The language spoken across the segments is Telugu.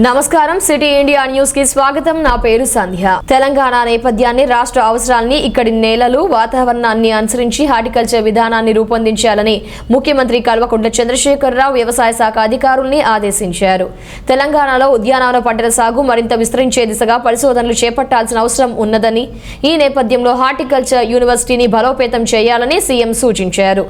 నమస్కారం సిటీ ఇండియా న్యూస్ కి స్వాగతం. నా పేరు సంధ్య. తెలంగాణ నేపథ్యాన్ని, రాష్ట్ర అవసరాలని, ఇక్కడి నేలలు, వాతావరణాన్ని అనుసరించి హార్టికల్చర్ విధానాన్ని రూపొందించాలని ముఖ్యమంత్రి కల్వకుంట్ల చంద్రశేఖరరావు వ్యవసాయ శాఖ అధికారుల్ని ఆదేశించారు. తెలంగాణలో ఉద్యానవన పంటల సాగు మరింత విస్తరించే దిశగా పరిశోధనలు చేపట్టాల్సిన అవసరం ఉన్నదని, ఈ నేపథ్యంలో హార్టికల్చర్ యూనివర్సిటీని బలోపేతం చేయాలని సీఎం సూచించారు.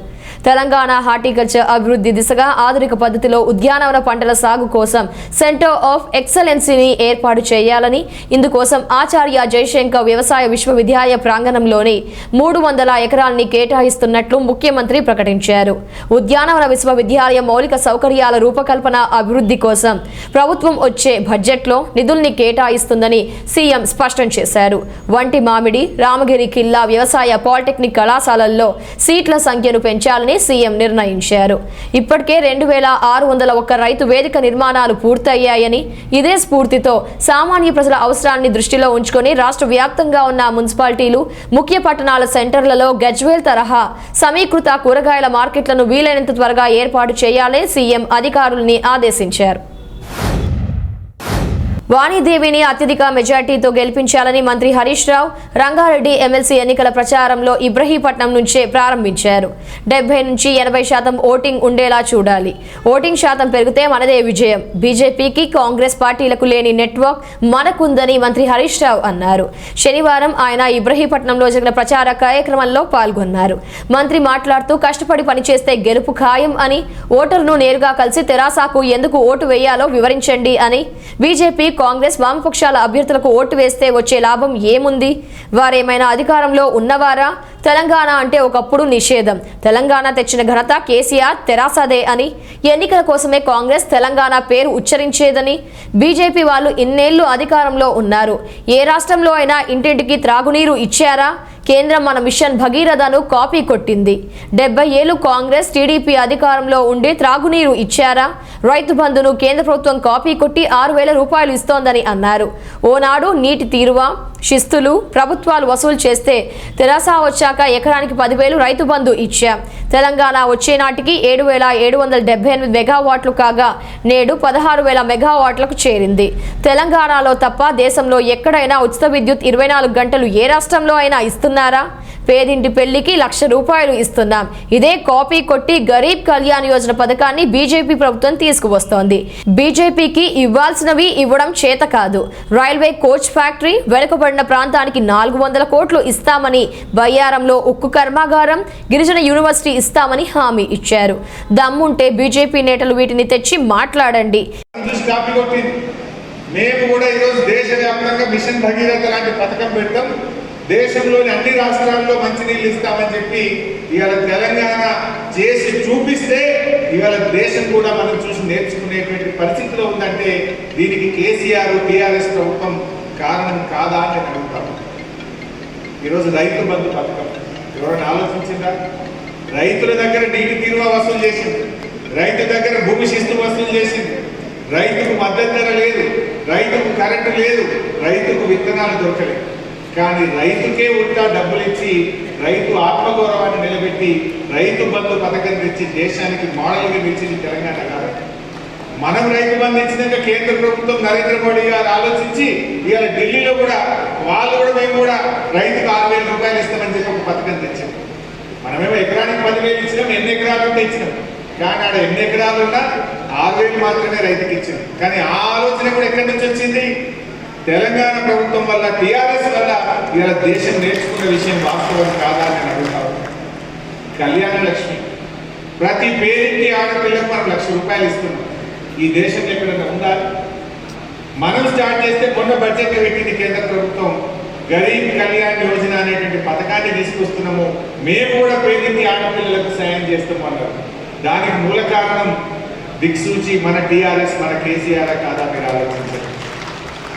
తెలంగాణ హార్టికల్చర్ అభివృద్ధి దిశగా ఆధునిక పద్ధతిలో ఉద్యానవన పంటల సాగు కోసం సెంటర్ ఆఫ్ ఎక్సలెన్సీని ఏర్పాటు చేయాలని, ఇందుకోసం ఆచార్య జయశంకర్ వ్యవసాయ విశ్వవిద్యాలయ ప్రాంగణంలోని 300 ఎకరాలని కేటాయిస్తున్నట్లు ముఖ్యమంత్రి ప్రకటించారు. ఉద్యానవన విశ్వవిద్యాలయ మౌలిక సౌకర్యాల రూపకల్పన అభివృద్ధి కోసం ప్రభుత్వం వచ్చే బడ్జెట్లో నిధుల్ని కేటాయిస్తుందని సీఎం స్పష్టం చేశారు. వంటి మామిడి, రామగిరి కిల్లా వ్యవసాయ పాలిటెక్నిక్ కళాశాలల్లో సీట్ల సంఖ్యను పెంచాలని సీఎం నిర్ణయించారు. ఇప్పటికే 2601 రైతు వేదిక నిర్మాణాలు పూర్తయ్యాయని, ఇదే స్ఫూర్తితో సామాన్య ప్రజల అవసరాన్ని దృష్టిలో ఉంచుకొని రాష్ట్ర వ్యాప్తంగా ఉన్న మున్సిపాలిటీలు, ముఖ్య పట్టణాల సెంటర్లలో గజ్వేల్ తరహా సమీకృత కూరగాయల మార్కెట్లను వీలైనంత త్వరగా ఏర్పాటు చేయాలని సీఎం అధికారుల్ని ఆదేశించారు. వాణిదేవిని అత్యధిక మెజార్టీతో గెలిపించాలని మంత్రి హరీష్ రావు రంగారెడ్డి ఎమ్మెల్సీ ఎన్నికల ప్రచారంలో ఇబ్రహీపట్నం నుంచే ప్రారంభించారు. 70 నుంచి 80% ఓటింగ్ ఉండేలా చూడాలి. ఓటింగ్ శాతం పెరిగితే మనదే విజయం. బీజేపీకి, కాంగ్రెస్ పార్టీలకు లేని నెట్వర్క్ మనకుందని మంత్రి హరీష్ రావు అన్నారు. శనివారం ఆయన ఇబ్రహీపట్నంలో జరిగిన ప్రచార కార్యక్రమంలో పాల్గొన్నారు. మంత్రి మాట్లాడుతూ, కష్టపడి పనిచేస్తే గెలుపు ఖాయం అని, ఓటర్ను నేరుగా కలిసి తెరాసాకు ఎందుకు ఓటు వేయాలో వివరించండి అని, బీజేపీ, కాంగ్రెస్, వామపక్షాల అభ్యర్థులకు ఓటు వేస్తే వచ్చే లాభం ఏముంది? వారేమైనా అధికారంలో ఉన్నవారా? తెలంగాణ అంటే ఒకప్పుడు నిషేధం. తెలంగాణ తెచ్చిన ఘనత కేసీఆర్, తెరాసదే అని, ఎన్నికల కోసమే కాంగ్రెస్ తెలంగాణ పేరు ఉచ్చరించేదని, బీజేపీ వాళ్ళు ఇన్నేళ్లు అధికారంలో ఉన్నారు. ఏ రాష్ట్రంలో అయినా ఇంటింటికి త్రాగునీరు ఇచ్చారా? కేంద్రం మన మిషన్ భగీరథను కాపీ కొట్టింది. 70 ఏళ్లు కాంగ్రెస్, టీడీపీ అధికారంలో ఉండి త్రాగునీరు ఇచ్చారా? రైతు బంధును కేంద్ర ప్రభుత్వం కాపీ కొట్టి 6,000 రూపాయలు ఇస్తోందని అన్నారు. ఓనాడు నీటి తీరువా, శిస్తులు ప్రభుత్వాలు వసూలు చేస్తే తెరాస వచ్చాక ఎకరానికి 10,000 రైతు బంధు ఇచ్చాం. తెలంగాణ వచ్చే నాటికి 7,778 మెగావాట్లు కాగా నేడు 16,000 మెగావాట్లకు చేరింది. తెలంగాణలో తప్ప దేశంలో ఎక్కడైనా ఉచిత విద్యుత్ 24 గంటలు ఏ రాష్ట్రంలో అయినా ఇస్తున్నారా? పేదింటి పెళ్లికి 1,00,000 రూపాయలు ఇస్తున్నాం. ఇదే కాపీ కొట్టి గరీబ్ కళ్యాణ్ యోజన పథకాన్ని బీజేపీ ప్రభుత్వం తీసుకువస్తోంది. బీజేపీకి ఇవ్వాల్సినవి ఇవ్వడం చేత కాదు. రైల్వే కోచ్ ఫ్యాక్టరీ, వెనుకబడిన ప్రాంతానికి 400 కోట్లు ఇస్తామని, బయ్యారంలో ఉక్కు కర్మాగారం, గిరిజన యూనివర్సిటీ ఇస్తామని హామీ ఇచ్చారు. దమ్ముంటే బీజేపీ నేతలు వీటిని తెచ్చి మాట్లాడండి. మేము కూడా ఈరోజు దేశవ్యాప్తంగా మిషన్ భగీరథ లాంటి పథకం పెట్టాం. దేశంలోని అన్ని రాష్ట్రాల్లో మంచినీళ్ళు ఇస్తామని చెప్పి ఇవాళ తెలంగాణ చేసి చూపిస్తే ఇవాళ దేశం కూడా మనం చూసి నేర్చుకునేటువంటి పరిస్థితిలో ఉందంటే దీనికి కేసీఆర్, టీఆర్ఎస్ ప్రభుత్వం కారణం కాదా అని నేను అడుగుతాను. ఈరోజు రైతు బంధు పథకం ఎవరైనా ఆలోచించిందా? రైతుల దగ్గర నీటి తీరువా వసూలు చేసింది, రైతు దగ్గర భూమి శిస్తు వసూలు చేసింది, రైతుకు మద్దతు ధర లేదు, రైతుకు కరెంటు లేదు, రైతుకు విత్తనాలు దొరకలేదు. కానీ రైతుకే ఉల్టా డబ్బులు ఇచ్చి రైతు ఆత్మగౌరవాన్ని నిలబెట్టి రైతు బంధు పథకం తెచ్చి దేశానికి మోడల్గా నిలిచింది తెలంగాణ కాదు. మనం రైతు బంధు ఇచ్చినాక కేంద్ర ప్రభుత్వం నరేంద్ర మోడీ గారు ఆలోచించి ఇవాళ ఢిల్లీలో కూడా మేము కూడా రైతుకు 6,000 రూపాయలు ఇస్తామని చెప్పి ఒక పథకం తెచ్చాం. మనమేమో ఎకరానికి 10,000 ఇచ్చినాం, ఎన్ని ఎకరాలు ఉంటే ఇచ్చినాం. కానీ ఆడ ఎన్ని ఎకరాలు ఉన్నా 6,000 మాత్రమే రైతుకి ఇచ్చినాం. కానీ ఆ ఆలోచన కూడా ఎక్కడి నుంచి వచ్చింది? తెలంగాణ ప్రభుత్వం వల్ల, టీఆర్ఎస్ వల్ల ఇలా దేశం నేర్చుకున్న విషయం వాస్తవం కాదా అని అడుగుతాను. కళ్యాణ లక్ష్మి, ప్రతి పేరింటి ఆడపిల్లకు మనం 1,00,000 రూపాయలు ఇస్తున్నాం. ఈ దేశంలో ఎక్కడైనా ఉందా? మనం స్టార్ట్ చేస్తే మొన్న బడ్జెట్ పెట్టింది కేంద్ర ప్రభుత్వం. గరీబ్ కళ్యాణ్ యోజన అనేటువంటి పథకాన్ని తీసుకొస్తున్నాము. మేము కూడా పేరింటి ఆడపిల్లలకు సాయం చేస్తాము అన్నారు. దానికి మూల కారణం దిక్సూచి మన టీఆర్ఎస్, మన కేసీఆర్ కాదా మీరు ఆలోచించారు.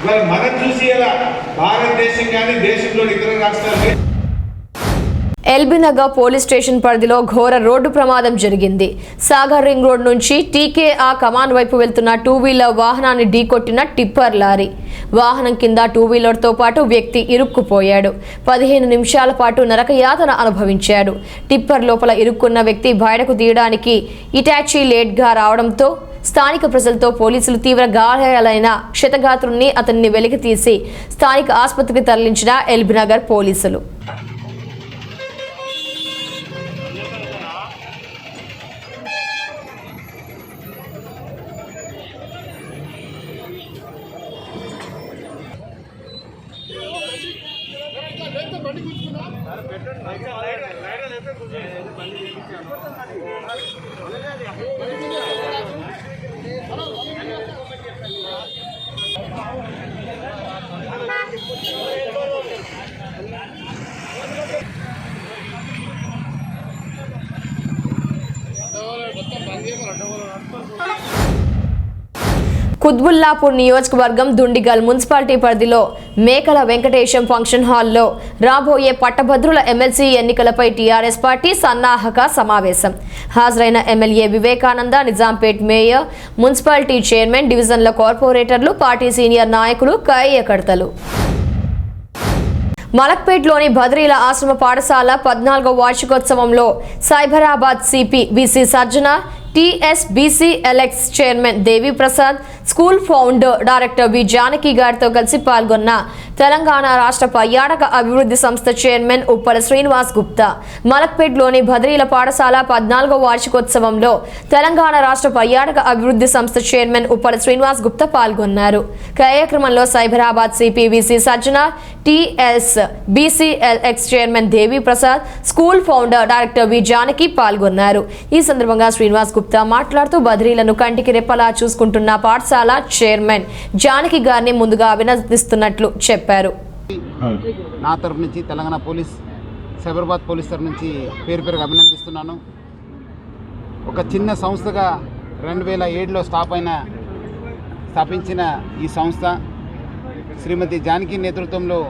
ఇవాళ మనం చూసి ఎలా భారతదేశం కానీ దేశంలోని ఇతర రాష్ట్రాలు. ఎల్బీనగర్ పోలీస్ స్టేషన్ పరిధిలో ఘోర రోడ్డు ప్రమాదం జరిగింది. సాగర్ రింగ్ రోడ్ నుంచి టీకేఆ కమాన్ వైపు వెళ్తున్న 2 వీలర్ వాహనాన్ని ఢీకొట్టిన టిప్పర్ లారీ. వాహనం కింద 2 వీలర్తో పాటు వ్యక్తి ఇరుక్కుపోయాడు. 15 నిమిషాల పాటు నరకయాతన అనుభవించాడు. టిప్పర్ లోపల ఇరుక్కున్న వ్యక్తి బయటకు తీయడానికి ఇటాచీ లేట్గా రావడంతో స్థానిక ప్రజలతో పోలీసులు తీవ్ర గాయాలైన క్షతగాత్రుణ్ణి అతన్ని వెలికి తీసి స్థానిక ఆసుపత్రికి తరలించిన ఎల్బీనగర్ పోలీసులు. కుత్బుల్లాపూర్ నియోజకవర్గం దుండిగల్ మున్సిపాలిటీ పరిధిలో మేకల వెంకటేశం ఫంక్షన్ హాల్లో రాబోయే పట్టభద్రుల ఎమ్మెల్సీ ఎన్నికలపై టీఆర్ఎస్ పార్టీ సన్నాహక సమావేశం. హాజరైన MLA Vivekananda, Nizampet mayor, municipality chairman, డివిజన్ల కార్పొరేటర్లు, పార్టీ సీనియర్ నాయకులు, కయ్యకర్తలు. మలక్పేట్లోని బద్రీల ఆశ్రమ పాఠశాల 14వ వార్షికోత్సవంలో సైబరాబాద్ సిపి బీసీ సర్జన, టీఎస్బీసీఎల్ఎక్స్ chairman Devi Prasad, school founder director B Janaki గారితో కలిసి పాల్గొన్న తెలంగాణ రాష్ట్ర పర్యాటక అభివృద్ధి సంస్థ చైర్మన్ ఉప్పల శ్రీనివాస్ గుప్తా. మలక్పేట్లోని బద్రీల పాఠశాల 14వ వార్షికోత్సవంలో తెలంగాణ రాష్ట్ర పర్యాటక అభివృద్ధి సంస్థ చైర్మన్ ఉప్పల శ్రీనివాస్ గుప్తా పాల్గొన్నారు. కార్యక్రమంలో సైబరాబాద్ సిపి బీసీ సర్జన, టీఎస్బీసీఎల్ఎక్స్ chairman Devi Prasad, school founder director B Janaki పాల్గొన్నారు. ఈ సందర్భంగా శ్రీనివాస్ గుప్తా మాట్లాడుతూ బద్రీలను కంటికి రెప్పలా చూసుకుంటున్న పాఠశాల చైర్మన్ జానకి గారిని ముందుగా అభినందిస్తున్నట్లు చెప్పారు. నా తరఫు నుంచి తెలంగాణ పోలీస్, సైబరాబాద్ పోలీస్ తరఫు నుంచి పేరుగా అభినందిస్తున్నాను. ఒక చిన్న సంస్థగా 2007లో స్థాపించిన ఈ సంస్థ శ్రీమతి జానకి నేతృత్వంలో,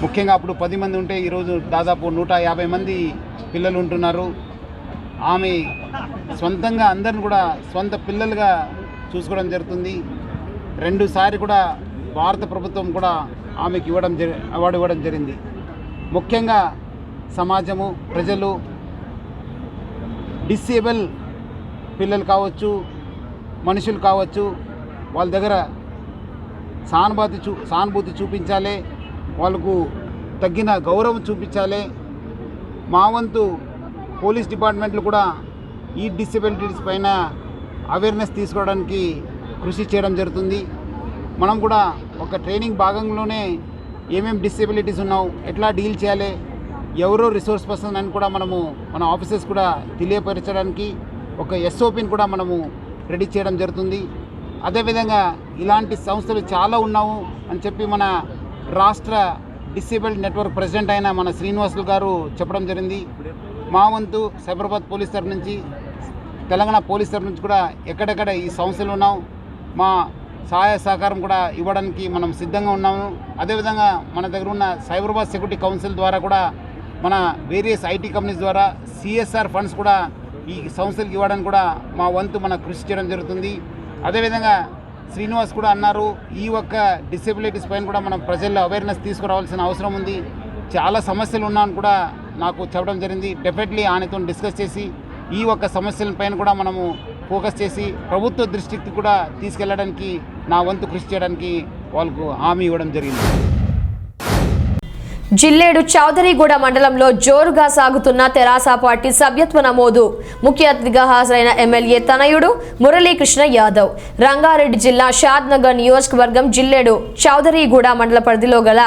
ముఖ్యంగా అప్పుడు 10 మంది ఉంటే ఈరోజు దాదాపు 150 మంది పిల్లలు ఉంటున్నారు. ఆమె సొంతంగా అందరిని కూడా సొంత పిల్లలుగా చూసుకోవడం జరుగుతుంది. 2 సార్లు కూడా భారత ప్రభుత్వం కూడా ఆమెకి అవార్డు ఇవ్వడం జరిగింది. ముఖ్యంగా సమాజము, ప్రజలు, డిసేబుల్ పిల్లలు కావచ్చు, మనుషులు కావచ్చు, వాళ్ళ దగ్గర సానుభూతి చూపించాలి, వాళ్ళకు తగిన గౌరవం చూపించాలి. మా వంతు పోలీస్ డిపార్ట్మెంట్లు కూడా ఈ డిసేబిలిటీస్ పైన అవేర్నెస్ తీసుకోవడానికి కృషి చేయడం జరుగుతుంది. మనం కూడా ఒక ట్రైనింగ్ భాగంలోనే ఏమేమి డిసేబిలిటీస్ ఉన్నావు, ఎట్లా డీల్ చేయాలి, ఎవరో రిసోర్స్ పర్సన్ అని కూడా మన ఆఫీసర్స్ కూడా తెలియపరచడానికి ఒక ఎస్ఓపిని కూడా మనము రెడీ చేయడం జరుగుతుంది. అదేవిధంగా ఇలాంటి సంస్థలు చాలా ఉన్నావు అని చెప్పి మన రాష్ట్ర డిసేబుల్డ్ నెట్వర్క్ ప్రెసిడెంట్ అయిన మన శ్రీనివాసులు గారు చెప్పడం జరిగింది. మా వంతు సైబరాబాద్ పోలీస్ తరఫు నుంచి, తెలంగాణ పోలీస్ తరఫు నుంచి కూడా ఎక్కడెక్కడ ఈ సంస్థలు ఉన్నాం, మా సహాయ సహకారం కూడా ఇవ్వడానికి మనం సిద్ధంగా ఉన్నాము. అదేవిధంగా మన దగ్గర ఉన్న సైబరాబాద్ సెక్యూరిటీ కౌన్సిల్ ద్వారా కూడా మన వేరియస్ ఐటీ కంపెనీస్ ద్వారా సిఎస్ఆర్ ఫండ్స్ కూడా ఈ సంస్థలకు ఇవ్వడానికి కూడా మా వంతు మన కృషి చేయడం జరుగుతుంది. అదేవిధంగా శ్రీనివాస్ కూడా అన్నారు, ఈ ఒక్క డిసేబిలిటీస్ పైన కూడా మనం ప్రజల్లో అవేర్నెస్ తీసుకురావాల్సిన అవసరం ఉంది. చాలా సమస్యలు ఉన్నాయని కూడా నాకు చెప్పడం జరిగింది. డెఫినెట్లీ ఆయనతో డిస్కస్ చేసి ఈ ఒక్క సమస్యలపైన కూడా మనము ఫోకస్ చేసి ప్రభుత్వ దృష్టికి కూడా తీసుకెళ్లడానికి నా వంతు కృషి చేయడానికి వాళ్ళకు హామీ ఇవ్వడం జరిగింది. జిల్లేడు చౌదరిగూడ మండలంలో జోరుగా సాగుతున్న తెరాస పార్టీ సభ్యత్వ నమోదు. ముఖ్య అతిథిగా హాజరైన ఎమ్మెల్యే తనయుడు మురళీకృష్ణ యాదవ్. రంగారెడ్డి జిల్లా షాద్నగర్ నియోజకవర్గం జిల్లేడు చౌదరిగూడ మండల పరిధిలో గల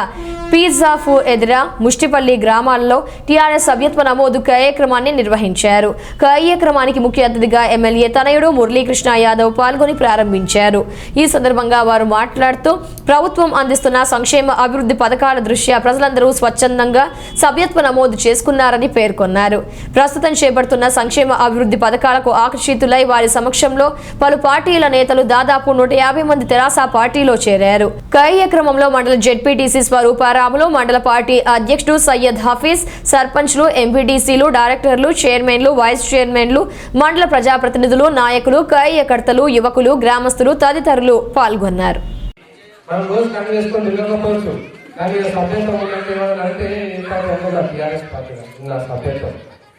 పిజ్జాఫు ఎదుర ముష్టిపల్లి గ్రామాల్లో టీఆర్ఎస్ సభ్యత్వ నమోదు కార్యక్రమాన్ని నిర్వహించారు. కార్యక్రమానికి ముఖ్య అతిథిగా ఎమ్మెల్యే తనయుడు మురళీకృష్ణ యాదవ్ పాల్గొని ప్రారంభించారు. ఈ సందర్భంగా వారు మాట్లాడుతూ ప్రభుత్వం అందిస్తున్న సంక్షేమ అభివృద్ధి పథకాల దృష్ట్యా ప్రజలందరూ స్వచ్ఛందంగా సభ్యత్వ నమోదు చేసుకున్నారని పేర్కొన్నారు. ప్రస్తుతం చేపడుతున్న సంక్షేమ అభివృద్ధి పథకాలకు ఆకర్షితులై వారి సమక్షంలో పలు పార్టీల నేతలు దాదాపు 150 మంది తెరాస పార్టీలో చేరారు. కార్యక్రమంలో మండల జెడ్పీటీసీ స్వరూపారాములు, మండల పార్టీ అధ్యక్షుడు సయ్యద్ హఫీజ్, సర్పంచ్లు, ఎంపీటీసీలు, డైరెక్టర్లు, చైర్మన్లు, వైస్ చైర్మన్లు, మండల ప్రజాప్రతినిధులు, నాయకులు, కార్యకర్తలు, యువకులు, గ్రామస్తులు తదితరులు పాల్గొన్నారు. కానీ సభ్యత్వం అంటే టీఆర్ఎస్ పార్టీ సభ్యత్వం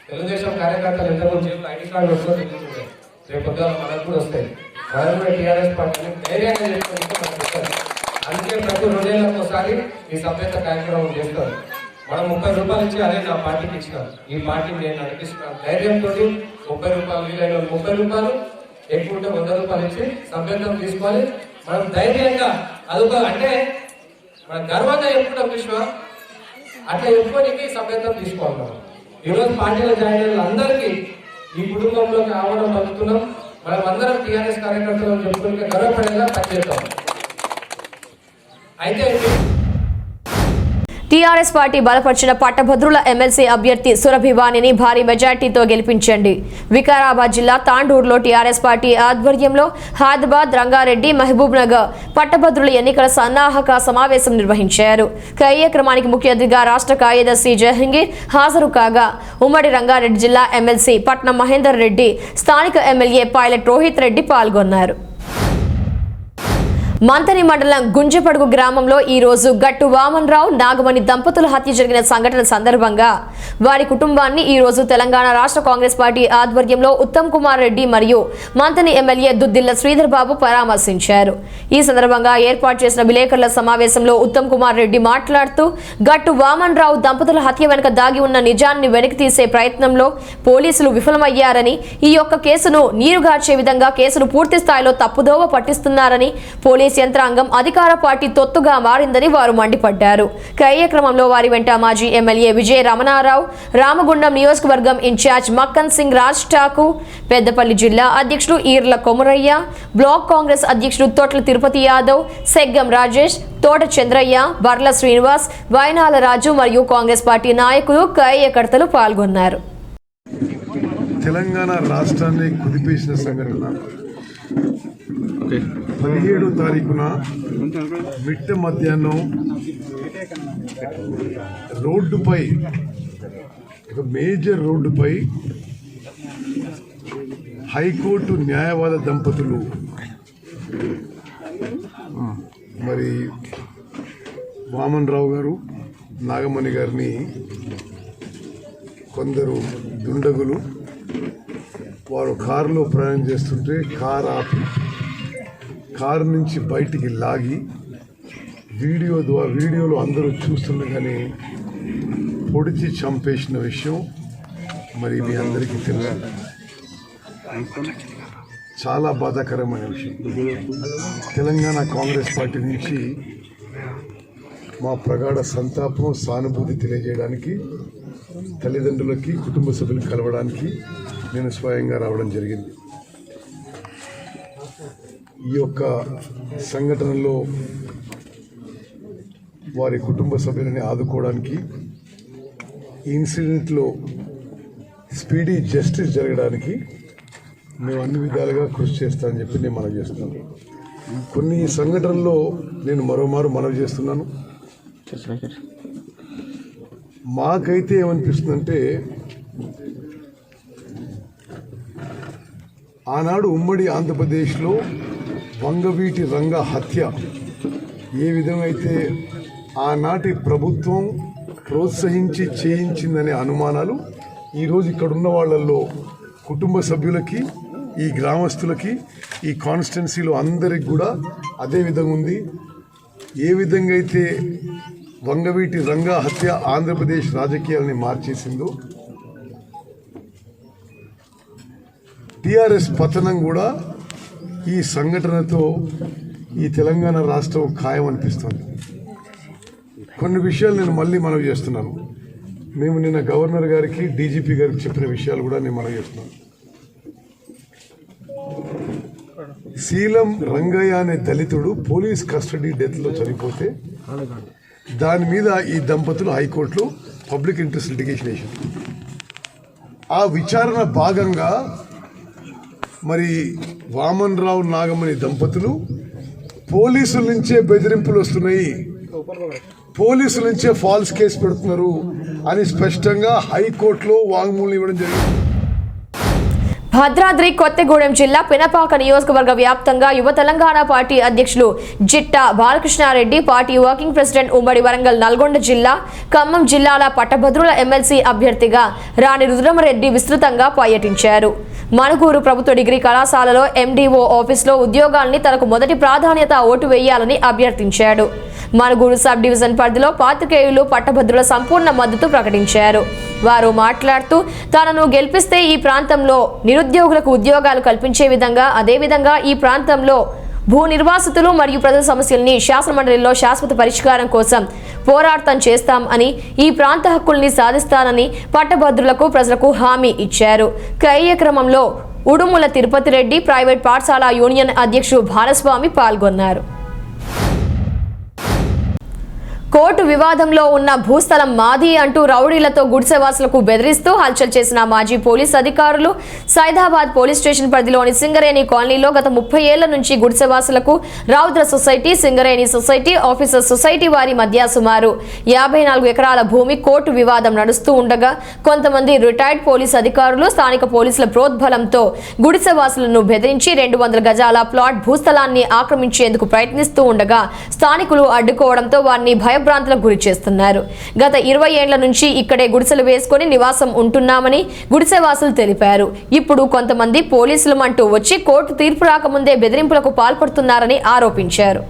తెలుగుదేశం కార్యకర్తలు ఎంతమంది ఐడి కార్డు పెట్టుకొని తిరుగుతుండే రేపు పొద్దున మనకు కూడా వస్తాయి. మనం కూడా టీఆర్ఎస్ పార్టీని ధైర్యంగా చేసుకోవడానికి మనకు వస్తారు. అందుకే ప్రతి 2 ఏళ్ళకి ఒకసారి ఈ సభ్యత కార్యక్రమం చేస్తారు. మనం 30 రూపాయలు ఇచ్చి అదే నా పార్టీకి ఇచ్చినాను, ఈ పార్టీని నేను నడిపిస్తున్నాను ధైర్యంతో 30 రూపాయలు వీలైన 30 రూపాయలు ఎక్కువ ఉంటే 100 రూపాయలు ఇచ్చి సభ్యత్వం తీసుకోవాలి. మనం ధైర్యంగా అదొక అంటే మనం గర్వంగా చెప్పుకుంటాం విశ్వ, అట్లా చెప్పుకోనికి సభ్యత్వం తీసుకోవాలి. మనం ఈరోజు పార్టీలో జాయిన్ అయిన అందరికీ ఈ కుటుంబంలోకి ఆవడం పలుకుతున్నాం. మనం అందరం టీఆర్ఎస్ కార్యకర్తలు చెప్పుకుని గర్వపడేలా పనిచేద్దాం. అయితే టీఆర్ఎస్ పార్టీ బలపరిచిన పట్టభద్రుల ఎమ్మెల్సీ అభ్యర్థి సురభివాణిని భారీ మెజార్టీతో గెలిపించండి. వికారాబాద్ జిల్లా తాండూరులో టీఆర్ఎస్ పార్టీ ఆధ్వర్యంలో హైదరాబాద్, రంగారెడ్డి, మహబూబ్ నగర్ పట్టభద్రుల ఎన్నికల సన్నాహక సమావేశం నిర్వహించారు. కార్యక్రమానికి ముఖ్య అతిథిగా రాష్ట్ర కార్యదర్శి జహంగీర్ హాజరు కాగా ఉమ్మడి రంగారెడ్డి జిల్లా ఎమ్మెల్సీ పట్నం మహేందర్ రెడ్డి, స్థానిక ఎమ్మెల్యే పైలట్ రోహిత్ రెడ్డి పాల్గొన్నారు. మంతని మండలం గుంజపడుగు గ్రామంలో ఈ రోజు గట్టు వామన్రావు, నాగమణి దంపతుల హత్య జరిగిన సంఘటన సందర్భంగా వారి కుటుంబాన్ని ఈ రోజు తెలంగాణ రాష్ట్ర కాంగ్రెస్ పార్టీ ఆధ్వర్యంలో ఉత్తమ్ కుమార్ రెడ్డి మరియు మంతని ఎమ్మెల్యే దుద్దిల్ల శ్రీధర్ బాబు పరామర్శించారు. ఈ సందర్భంగా ఏర్పాటు చేసిన విలేకరుల సమావేశంలో ఉత్తమ్ కుమార్ రెడ్డి మాట్లాడుతూ గట్టు వామన్రావు దంపతుల హత్య వెనుక దాగి ఉన్న నిజాన్ని వెనక్కి తీసే ప్రయత్నంలో పోలీసులు విఫలమయ్యారని, ఈ యొక్క కేసును నీరుగార్చే విధంగా కేసును పూర్తి స్థాయిలో తప్పుదోవ పట్టిస్తున్నారని, పోలీసు యంత్రాంగం అధికార పార్టీ తొత్తుగా మారిందని వారు మండిపడ్డారు. కార్యక్రమంలో వారి వెంట మాజీ ఎమ్మెల్యే విజయ రమణారావు, రామగుండం నియోజకవర్గం ఇన్ఛార్జ్ మక్కన్ సింగ్ రాజ్ ఠాకూర్, పెద్దపల్లి జిల్లా అధ్యక్షుడు ఈర్ల కొమరయ్య, బ్లాక్ కాంగ్రెస్ అధ్యక్షుడు తోట్ల తిరుపతి యాదవ్, సెగ్గం రాజేష్, తోట చంద్రయ్య, బర్ల శ్రీనివాస్, వైనాల రాజు మరియు కాంగ్రెస్ పార్టీ నాయకులు, కార్యకర్తలు పాల్గొన్నారు. తెలంగాణ రాష్ట్రాన్ని కుదిపేసిన సంఘటన 17వ తారీఖున మిట్ట మధ్యాహ్నం రోడ్డుపై, ఒక మేజర్ రోడ్డుపై హైకోర్టు న్యాయవాద దంపతులు మరి వామన్రావు గారు, నాగమణి గారిని కొందరు దుండగులు వారు కారులో ప్రయాణం చేస్తుంటే కారు ఆపి కారు నుంచి బయటికి లాగి వీడియోలో అందరూ చూస్తుండగానే పొడిచి చంపేసిన విషయం మరి మీ అందరికీ తెలుసు. చాలా బాధాకరమైన విషయం. తెలంగాణ కాంగ్రెస్ పార్టీ నుంచి మా ప్రగాఢ సంతాపం, సానుభూతి తెలియజేయడానికి తల్లిదండ్రులకి, కుటుంబ సభ్యులను కలవడానికి నేను స్వయంగా రావడం జరిగింది. ఈ యొక్క సంఘటనలో వారి కుటుంబ సభ్యులని ఆదుకోవడానికి, ఈ ఇన్సిడెంట్లో స్పీడీ జస్టిస్ జరగడానికి మేము అన్ని విధాలుగా కృషి చేస్తామని చెప్పి నేను మనవి చేస్తున్నాను. కొన్ని సంఘటనల్లో నేను మరోమారు మనవి చేస్తున్నాను. మాకైతే ఏమనిపిస్తుందంటే, ఆనాడు ఉమ్మడి ఆంధ్రప్రదేశ్లో వంగవీటి రంగ హత్య ఏ విధంగా అయితే ఆనాటి ప్రభుత్వం ప్రోత్సహించి చేయించిందనే అనుమానాలు ఈరోజు ఇక్కడున్న వాళ్ళల్లో, కుటుంబ సభ్యులకి, ఈ గ్రామస్తులకి, ఈ కాన్స్టిట్యున్సీలో అందరికి కూడా అదే విధంగా ఉంది. ఏ విధంగా అయితే వంగవీటి రంగ హత్య ఆంధ్రప్రదేశ్ రాజకీయాలని మార్చేసిందో, టీఆర్ఎస్ పతనం కూడా ఈ సంఘటనతో ఈ తెలంగాణ రాష్ట్రం ఖాయం అనిపిస్తుంది. కొన్ని విషయాలు నేను మళ్ళీ మనవి చేస్తున్నాను. మేము నిన్న గవర్నర్ గారికి, డీజీపీ గారికి చెప్పిన విషయాలు కూడా నేను మనవి చేస్తున్నాను. శీలం రంగయ్య అనే దళితుడు పోలీస్ కస్టడీ డెత్లో చనిపోతే దాని మీద ఈ దంపతులు హైకోర్టులో పబ్లిక్ ఇంట్రెస్ట్ లిటిగేషన్ వేసింది. ఆ విచారణ భాగంగా మరి వామన్రావు, నాగమణి దంపతులు పోలీసుల నుంచే బెదిరింపులు వస్తున్నాయి, పోలీసుల నుంచే ఫాల్స్ కేసు పెడుతున్నారు అని స్పష్టంగా హైకోర్టులో వాంగ్మూలం ఇవ్వడం జరిగింది. భద్రాద్రి కొత్తగూడెం జిల్లా పినపాక నియోజకవర్గ వ్యాప్తంగా యువ తెలంగాణ పార్టీ అధ్యక్షులు Jitta Balakrishna Reddy, party working president ఉమ్మడి వరంగల్, నల్గొండ జిల్లా, ఖమ్మం జిల్లాల పట్టభద్రుల ఎమ్మెల్సీ అభ్యర్థిగా రాణి రుద్రమరెడ్డి విస్తృతంగా పర్యటించారు. మణుగూరు ప్రభుత్వ డిగ్రీ కళాశాలలో ఎండిఓ ఆఫీసులో ఉద్యోగాల్ని తనకు మొదటి ప్రాధాన్యత ఓటు వేయాలని అభ్యర్థించాడు. మణుగూరు సబ్ డివిజన్ పరిధిలో పాత్రికేయులు పట్టభద్రుల సంపూర్ణ మద్దతు ప్రకటించారు. వారు మాట్లాడుతూ తనను గెలిపిస్తే ఈ ప్రాంతంలో నిరుద్యోగులకు ఉద్యోగాలు కల్పించే విధంగా, అదేవిధంగా ఈ ప్రాంతంలో భూ నిర్వాసితులు మరియు ప్రజల సమస్యల్ని శాసనమండలిలో శాశ్వత పరిష్కారం కోసం పోరాటం చేస్తాం అని, ఈ ప్రాంత హక్కుల్ని సాధిస్తానని పట్టభద్రులకు ప్రజలకు హామీ ఇచ్చారు. కార్యక్రమంలో ఉడుముల తిరుపతి రెడ్డి, ప్రైవేట్ పాఠశాల యూనియన్ అధ్యక్షుడు భారస్వామి పాల్గొన్నారు. కోర్టు వివాదంలో ఉన్న భూస్థలం మాది అంటూ రౌడీలతో గుడిసెవాసులకు బెదిరిస్తూ హల్చల్ చేసిన మాజీ పోలీస్ అధికారులు సైదాబాద్ పోలీస్ స్టేషన్ పరిధిలోని సింగరేణి కాలనీలో గత 30 ఏళ్ల నుంచి గుడిసెవాసులకు రౌద్ర society, Singareni society, officer society వారి మధ్య సుమారు 54 ఎకరాల భూమి కోర్టు వివాదం నడుస్తూ ఉండగా కొంతమంది రిటైర్డ్ పోలీస్ అధికారులు స్థానిక పోలీసుల ప్రోద్బలంతో గుడిసెవాసులను బెదిరించి 200 గజాల ప్లాట్ భూస్థలాన్ని ఆక్రమించేందుకు ప్రయత్నిస్తూ ఉండగా స్థానికులు అడ్డుకోవడంతో వారిని భయభ్రాంతులకు గురి చేస్తున్నారు. గత 20 ఏళ్ల నుంచి ఇక్కడే గుడిసెలు వేసుకొని నివాసం ఉంటున్నామని గుడిసెవాసులు తెలిపారు. ఇప్పుడు కొంతమంది పోలీసులు అంటూ వచ్చి కోర్టు తీర్పు రాకముందే బెదిరింపులకు పాల్పడుతున్నారని ఆరోపించారు.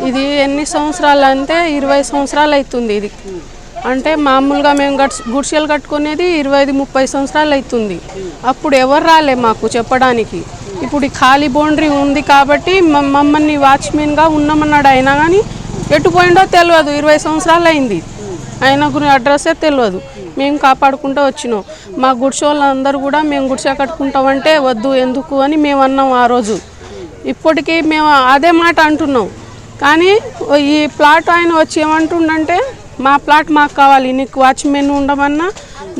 ఇది ఎన్ని సంవత్సరాలు అంటే 20 సంవత్సరాలు అవుతుంది. ఇది అంటే మామూలుగా మేము గుడిసెలు కట్టుకునేది 25-30 సంవత్సరాలు అవుతుంది. అప్పుడు ఎవరు రాలే మాకు చెప్పడానికి. ఇప్పుడు ఖాళీ బౌండరీ ఉంది కాబట్టి మమ్మల్ని వాచ్మెన్గా ఉన్నామన్నాడు. అయినా కానీ ఎటు పోయిండో తెలియదు. 20 సంవత్సరాలు అయింది. ఆయన గురి అడ్రస్సే తెలియదు. మేము కాపాడుకుంటూ వచ్చినాం. మా గుడిసెళ్ళందరూ కూడా మేము గుడిసె కట్టుకుంటామంటే వద్దు, ఎందుకు అని మేము అన్నాం ఆ రోజు. ఇప్పటికీ మేము అదే మాట అంటున్నాం. కానీ ఈ ప్లాట్ ఆయన వచ్చి ఏమంటుండంటే మా ప్లాట్ మాకు కావాలి, నీకు వాచ్మెన్ ఉండమన్నా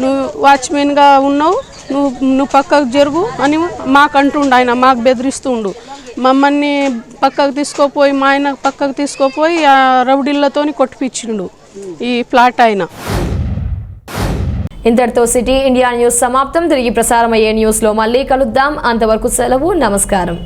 నువ్వు వాచ్మెన్గా ఉన్నావు, నువ్వు పక్కకు జరుగు అని మాకు అంటుండు. ఆయన మాకు బెదిరిస్తుండు. మమ్మల్ని పక్కకు తీసుకోపోయి, మా ఆయన పక్కకు తీసుకోపోయి ఆ రౌడీలతోని కొట్టిపించిండు ఈ ప్లాట్ ఆయన. ఇంతటితో సిటీ ఇండియా న్యూస్ సమాప్తం. తిరిగి ప్రసారమయ్యే న్యూస్లో మళ్ళీ కలుద్దాం. అంతవరకు సెలవు. నమస్కారం.